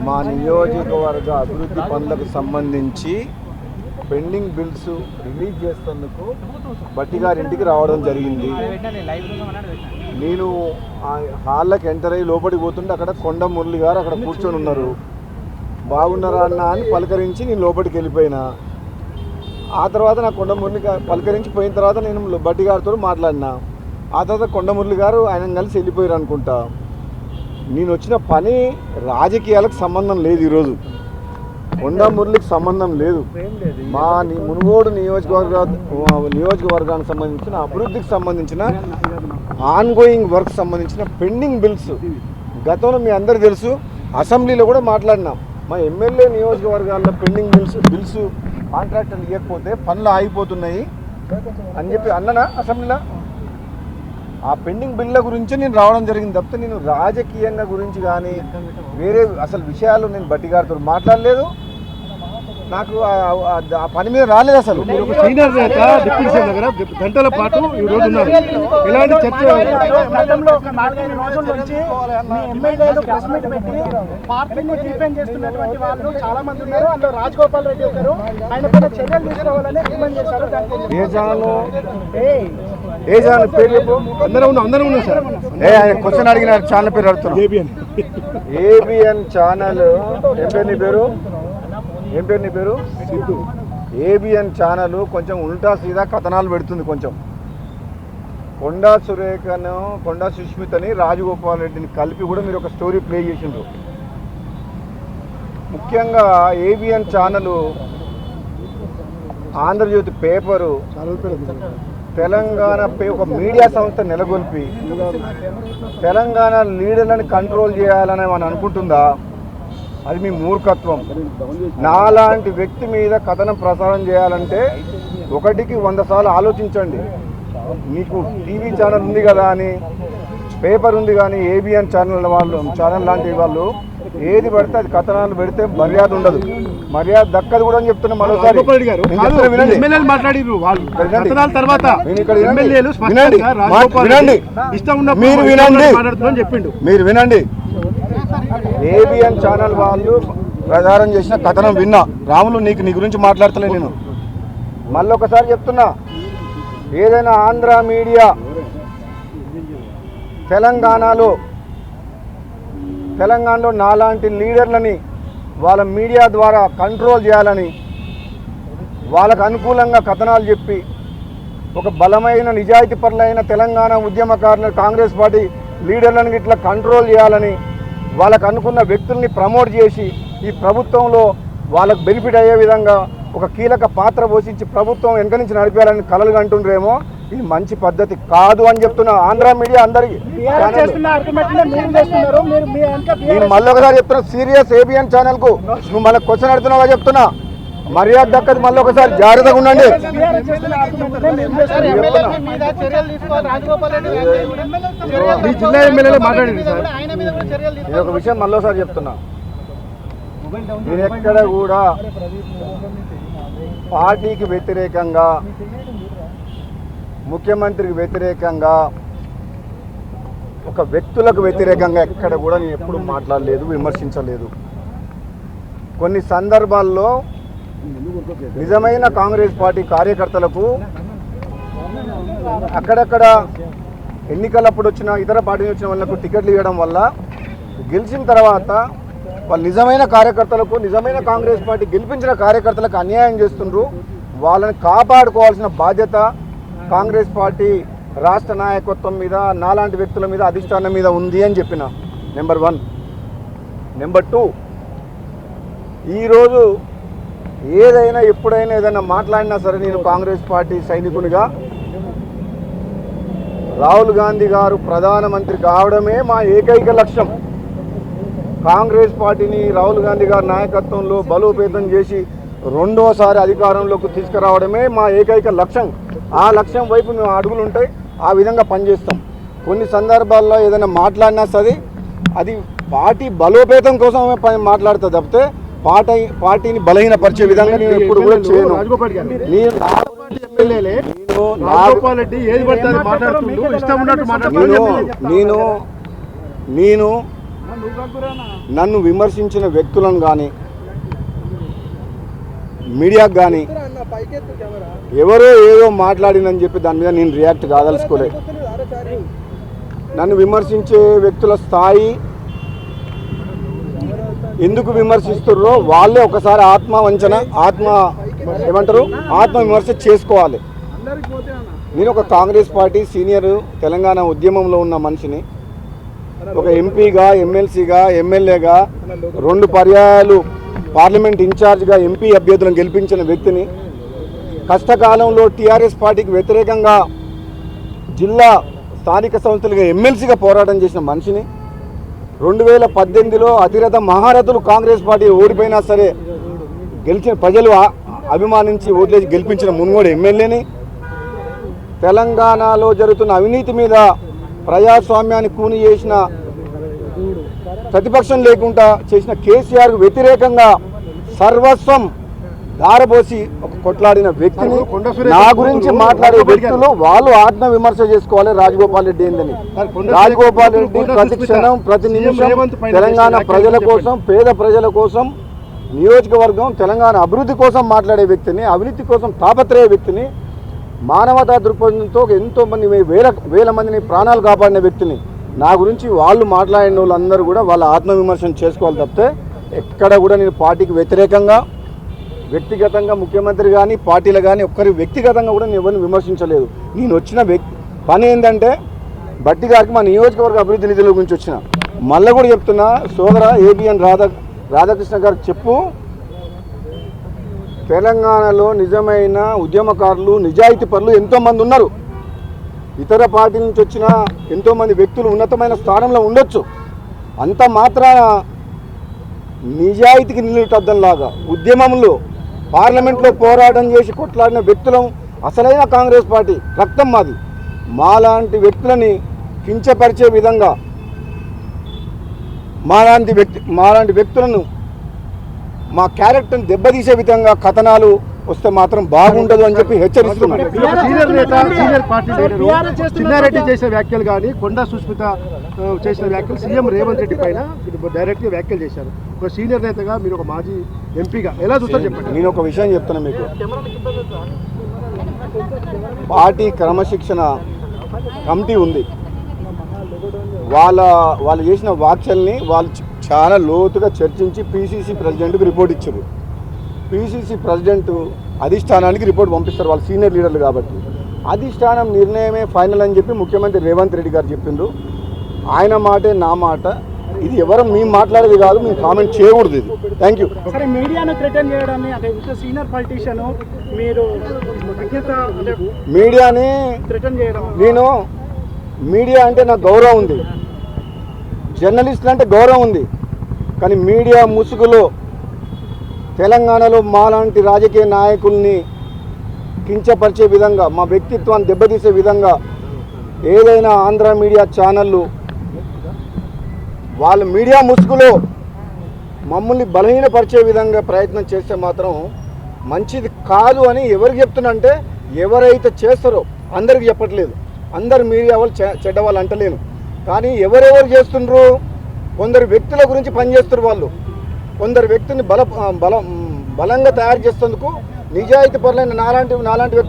మా నియోజకవర్గ అభివృద్ధి పనులకు సంబంధించి పెండింగ్ బిల్స్ రిలీజ్ చేసేందుకు బట్టి గారి ఇంటికి రావడం జరిగింది. నేను హాల్లోకి ఎంటర్ అయ్యి లోపలికి పోతుంటే అక్కడ కొండ మురళి గారు అక్కడ కూర్చొని ఉన్నారు. బాగున్నారా అన్న అని పలకరించి నేను లోపలికి వెళ్ళిపోయినా. ఆ తర్వాత నా కొండ మురళి పలకరించి పోయిన తర్వాత నేను బట్టి గారితో మాట్లాడినా. ఆ తర్వాత కొండ మురళి గారు ఆయన కలిసి వెళ్ళిపోయారు అనుకుంటా. నేను వచ్చిన పని రాజకీయాలకు సంబంధం లేదు. ఈరోజు కొండ మురళికి సంబంధం లేదు. మా మునుగోడు నియోజకవర్గానికి సంబంధించిన అభివృద్ధికి సంబంధించిన ఆన్గోయింగ్ వర్క్ సంబంధించిన పెండింగ్ బిల్స్ గతంలో మీ అందరికీ తెలుసు, అసెంబ్లీలో కూడా మాట్లాడినాం. మా ఎమ్మెల్యే నియోజకవర్గాల్లో పెండింగ్ బిల్స్ కాంట్రాక్టర్లు ఇవ్వకపోతే పనులు ఆగిపోతున్నాయి అని చెప్పి అన్ననా అసెంబ్లీలో. ఆ పెండింగ్ బిల్ల గురించి నేను రావడం జరిగింది తప్పితే నేను రాజకీయంగా గురించి కానీ వేరే అసలు విషయాలు నేను బట్టి గారితో మాట్లాడలేదు. నాకు ఆ పని మీద రాలేదు. అసలు సీనియర్ నేత డిప్యూటీ సీఎం దగ్గర గంటల పాటు ఈ రోజు ఉన్నారు. ఇలాంటి చర్చ గతంలో ఒక 4-5 రోజుల నుంచి మీ ఎమ్మెల్యేలు ప్రెస్ మీట్ పెట్టి పార్టీని డిఫెండ్ చేస్తున్నటువంటి వాళ్ళు చాలా మంది ఉన్నారు. అందులో రాజగోపాల్ రెడ్డి గారు ఆయన పైన చర్యలు తీసుకోవాలని డిమాండ్ చేశారు. ఏ ఛానల్ పేరు చెప్పు. అందరూ ఉన్నాం సార్. ఆయన క్వశ్చన్ అడిగిన ఛానల్ పేరు అడుగుతున్నాం. ABN channel. ఏం పేరు నీ పేరు? ఏబిఎన్ ఛానల్ కొంచెం ఉల్టా సీదా కథనాలు పెడుతుంది. కొంచెం కొండా సురేఖను, కొండా సుష్మితని, రాజగోపాల్ రెడ్డిని కలిపి కూడా మీరు ఒక స్టోరీ ప్లే చేసిండ్రు. ముఖ్యంగా ABN channel, Andhra Jyothy paper, Telangana ఒక మీడియా సంస్థ నెలకొల్పి తెలంగాణ లీడర్లను కంట్రోల్ చేయాలని మనం అనుకుంటుందా? అది మీ మూర్ఖత్వం. నాలాంటి వ్యక్తి మీద కథనం ప్రసారం చేయాలంటే 1కి 100 సార్లు ఆలోచించండి. మీకు టీవీ ఛానల్ ఉంది కదా అని, పేపర్ ఉంది కానీ ఏబిఎన్ ఛానల్ లాంటి వాళ్ళు ఏది పడితే అది కథనాలు పెడితే మర్యాద ఉండదు, మర్యాద దక్కదు కూడా అని చెప్తున్నా. మరోసారి మీరు వినండి. ఏబిఎన్ ఛానల్ వాళ్ళు ప్రచారం చేసిన కథనం విన్నా. రాములు నీ గురించి మాట్లాడతలే నేను. మళ్ళీ ఒకసారి చెప్తున్నా, ఏదైనా ఆంధ్ర మీడియా తెలంగాణలో నాలాంటి లీడర్లని వాళ్ళ మీడియా ద్వారా కంట్రోల్ చేయాలని వాళ్ళకు అనుకూలంగా కథనాలు చెప్పి ఒక బలమైన నిజాయితీపరులైన తెలంగాణ ఉద్యమకారులు, కాంగ్రెస్ పార్టీ లీడర్లను ఇట్లా కంట్రోల్ చేయాలని వాళ్ళకు అనుకున్న వ్యక్తుల్ని ప్రమోట్ చేసి ఈ ప్రభుత్వంలో వాళ్ళకు బెనిఫిట్ అయ్యే విధంగా ఒక కీలక పాత్ర పోషించి ప్రభుత్వం వెనక నుంచి నడిపేయాలని కలలు కంటుండ్రేమో. ఇది మంచి పద్ధతి కాదు అని చెప్తున్నా. ఆంధ్ర మీడియా అందరికీ నేను మళ్ళీ ఒకసారి చెప్తున్నా, సీరియస్ ఏబిఎన్ ఛానల్కు నువ్వు మళ్ళీ క్వశ్చన్ అడుగుతున్నావా చెప్తున్నా. మర్యాద దక్కది. మళ్ళీ ఒకసారి జాగ్రత్తగా ఉండండి. ఇది ఒక విషయం మళ్ళీ ఒకసారి చెప్తున్నా, నేను ఎక్కడ కూడా పార్టీకి వ్యతిరేకంగా, ముఖ్యమంత్రికి వ్యతిరేకంగా, ఒక వ్యక్తులకు వ్యతిరేకంగా ఎక్కడ కూడా నేను ఎప్పుడు మాట్లాడలేదు, విమర్శించలేదు. కొన్ని సందర్భాల్లో నిజమైన కాంగ్రెస్ పార్టీ కార్యకర్తలకు అక్కడక్కడ ఎన్నికలప్పుడు వచ్చిన ఇతర పార్టీ వచ్చిన వాళ్ళకు టికెట్లు ఇవ్వడం వల్ల గెలిచిన తర్వాత వాళ్ళు నిజమైన కార్యకర్తలకు, నిజమైన కాంగ్రెస్ పార్టీ గెలిపించిన కార్యకర్తలకు అన్యాయం చేస్తుండ్రు. వాళ్ళని కాపాడుకోవాల్సిన బాధ్యత కాంగ్రెస్ పార్టీ రాష్ట్ర నాయకత్వం మీద, నాలాంటి వ్యక్తుల మీద, అధిష్టానం మీద ఉంది అని చెప్పిన. నెంబర్ 1. నెంబర్ 2, ఈరోజు ఏదైనా ఎప్పుడైనా ఏదైనా మాట్లాడినా సరే నేను కాంగ్రెస్ పార్టీ సైనికునిగా రాహుల్ గాంధీ గారు ప్రధానమంత్రి కావడమే మా ఏకైక లక్ష్యం. కాంగ్రెస్ పార్టీని రాహుల్ గాంధీ గారి నాయకత్వంలో బలోపేతం చేసి రెండోసారి అధికారంలోకి తీసుకురావడమే మా ఏకైక లక్ష్యం. ఆ లక్ష్యం వైపు మేము అడుగులు ఉంటాయి, ఆ విధంగా పనిచేస్తాం. కొన్ని సందర్భాల్లో ఏదైనా మాట్లాడినా సరే అది పార్టీ బలోపేతం కోసమే మాట్లాడుతుంది తప్పితే పార్టీని బలహీనపరిచే విధంగా నేను ఎప్పుడు కూడా చేయను. నన్ను విమర్శించిన వ్యక్తులను కానీ మీడియాకు కానీ ఎవరో ఏదో మాట్లాడిందని చెప్పి దాని మీద నేను రియాక్ట్ కాదలుచుకోలేదు. నన్ను విమర్శించే వ్యక్తుల స్థాయి ఎందుకు విమర్శిస్తున్నారో వాళ్ళే ఒకసారి ఆత్మ విమర్శ చేసుకోవాలి. నేను ఒక కాంగ్రెస్ పార్టీ సీనియర్ తెలంగాణ ఉద్యమంలో ఉన్న మనిషిని, ఒక ఎంపీగా, ఎమ్మెల్సీగా, ఎమ్మెల్యేగా 2 పర్యాయాలు పార్లమెంట్ ఇన్ఛార్జ్గా ఎంపీ అభ్యర్థులను గెలిపించిన వ్యక్తిని, కష్టకాలంలో టీఆర్ఎస్ పార్టీకి వ్యతిరేకంగా జిల్లా స్థానిక సంస్థలుగా ఎమ్మెల్సీగా పోరాటం చేసిన మనిషిని, 2018లో అతిరథ మహారథులు కాంగ్రెస్ పార్టీ ఓడిపోయినా సరే గెలిచిన ప్రజలు అభిమానించి ఓట్లేసి గెలిపించిన మునుగోడు ఎమ్మెల్యేని, తెలంగాణలో జరుగుతున్న అవినీతి మీద ప్రజాస్వామ్యాన్ని కూని చేసిన, ప్రతిపక్షం లేకుండా చేసిన కేసీఆర్కు వ్యతిరేకంగా సర్వస్వం దారబోసి ఒక కొట్లాడిన వ్యక్తిని, నా గురించి మాట్లాడే వ్యక్తులు వాళ్ళు ఆత్మ విమర్శ చేసుకోవాలి. రాజగోపాల్ రెడ్డి ఏందని, రాజగోపాల్ రెడ్డి ప్రతి క్షణం ప్రతి నిమిషం తెలంగాణ ప్రజల కోసం, పేద ప్రజల కోసం, నియోజకవర్గం తెలంగాణ అభివృద్ధి కోసం మాట్లాడే వ్యక్తిని, అవినీతి కోసం తాపత్రయ వ్యక్తిని, మానవతా దృక్పథంతో ఎంతోమంది వేల మందిని ప్రాణాలు కాపాడిన వ్యక్తిని, నా గురించి వాళ్ళు మాట్లాడిన వాళ్ళందరూ కూడా వాళ్ళ ఆత్మవిమర్శన చేసుకోవాలి తప్పితే ఎక్కడ కూడా నేను పార్టీకి వ్యతిరేకంగా వ్యక్తిగతంగా ముఖ్యమంత్రి కానీ పార్టీలు కానీ ఒక్కరి వ్యక్తిగతంగా కూడా నేను ఎవరిని విమర్శించలేదు. నేను వచ్చిన పని ఏంటంటే బట్టి గారికి మా నియోజకవర్గ అభివృద్ధి నిధుల గురించి వచ్చిన, మళ్ళీ కూడా చెప్తున్నా సోదర ఏబిఎన్ రాధాకృష్ణ గారికి చెప్పు, తెలంగాణలో నిజమైన ఉద్యమకారులు, నిజాయితీ పరులు ఎంతోమంది ఉన్నారు. ఇతర పార్టీ నుంచి వచ్చిన ఎంతోమంది వ్యక్తులు ఉన్నతమైన స్థానంలో ఉండొచ్చు. అంత మాత్రాన నిజాయితీకి నిలుటద్దంలాగా ఉద్యమంలో పార్లమెంట్లో పోరాటం చేసి కొట్లాడిన వ్యక్తులం అసలైన కాంగ్రెస్ పార్టీ రక్తం మాది. మాలాంటి వ్యక్తులని కించపరిచే విధంగా, మాలాంటి వ్యక్తులను మా క్యారెక్టర్ని దెబ్బతీసే విధంగా కథనాలు వస్తే మాత్రం బాగుండదు అని చెప్పి హెచ్చరిస్తున్నాను. సీనియర్ పార్టీ లీడర్ చిన్నారెడ్డి చేసిన వ్యాఖ్యలు కానీ, కొండా సుస్మిత చేసిన వ్యాఖ్యలు సీఎం రేవంత్ రెడ్డి పైన డైరెక్ట్గా వ్యాఖ్యలు చేశారు. ఒక సీనియర్ నేతగా మీరు ఒక మాజీ ఎంపీగా ఎలా చూస్తారు చెప్పండి. నేను ఒక విషయం చెప్తున్నా మీకు, పార్టీ క్రమశిక్షణ కమిటీ ఉంది. వాళ్ళు చేసిన వ్యాఖ్యల్ని వాళ్ళు చాలా లోతుగా చర్చించి పీసీసీ ప్రెసిడెంట్కి రిపోర్ట్ ఇచ్చారు. పీసీసీ ప్రెసిడెంట్ అధిష్టానానికి రిపోర్ట్ పంపిస్తారు, వాళ్ళు సీనియర్ లీడర్లు కాబట్టి. అధిష్టానం నిర్ణయమే ఫైనల్ అని చెప్పి ముఖ్యమంత్రి రేవంత్ రెడ్డి గారు చెప్పిండ్రు. ఆయన మాటే నా మాట, ఇది ఎవరు మేము మాట్లాడేది కాదు, మేము కామెంట్ చేయకూడదు. ఇది థ్యాంక్ యూ. సరే, మీడియాను థ్రెటన్ చేయడాన్ని, అంటే సీనియర్ పొలిటీషియన్ మీరు మీడియాని థ్రెటన్ చేయడం, నేను మీడియా అంటే నాకు గౌరవం ఉంది, జర్నలిస్టులు అంటే గౌరవం ఉంది. కానీ మీడియా ముసుగులో తెలంగాణలో మాలాంటి రాజకీయ నాయకుల్ని కించపరిచే విధంగా, మా వ్యక్తిత్వాన్ని దెబ్బతీసే విధంగా ఏదైనా ఆంధ్ర మీడియా ఛానళ్ళు వాళ్ళ మీడియా ముసుగులో మమ్మల్ని బలహీనపరిచే విధంగా ప్రయత్నం చేస్తే మాత్రం మంచిది కాదు అని ఎవరికి చెప్తున్నా అంటే, ఎవరైతే చేస్తారో అందరికి చెప్పట్లేదు, అందరు మీడియా వాళ్ళు చెడ్డ వాళ్ళు అంటలేను. కానీ ఎవరెవరు చేస్తుండ్రు, కొందరు వ్యక్తుల గురించి పనిచేస్తారు వాళ్ళు, కొందరు వ్యక్తిని బలంగా తయారు చేసేందుకు నిజాయితీ పరులైన నాలాంటి వ్యక్తులు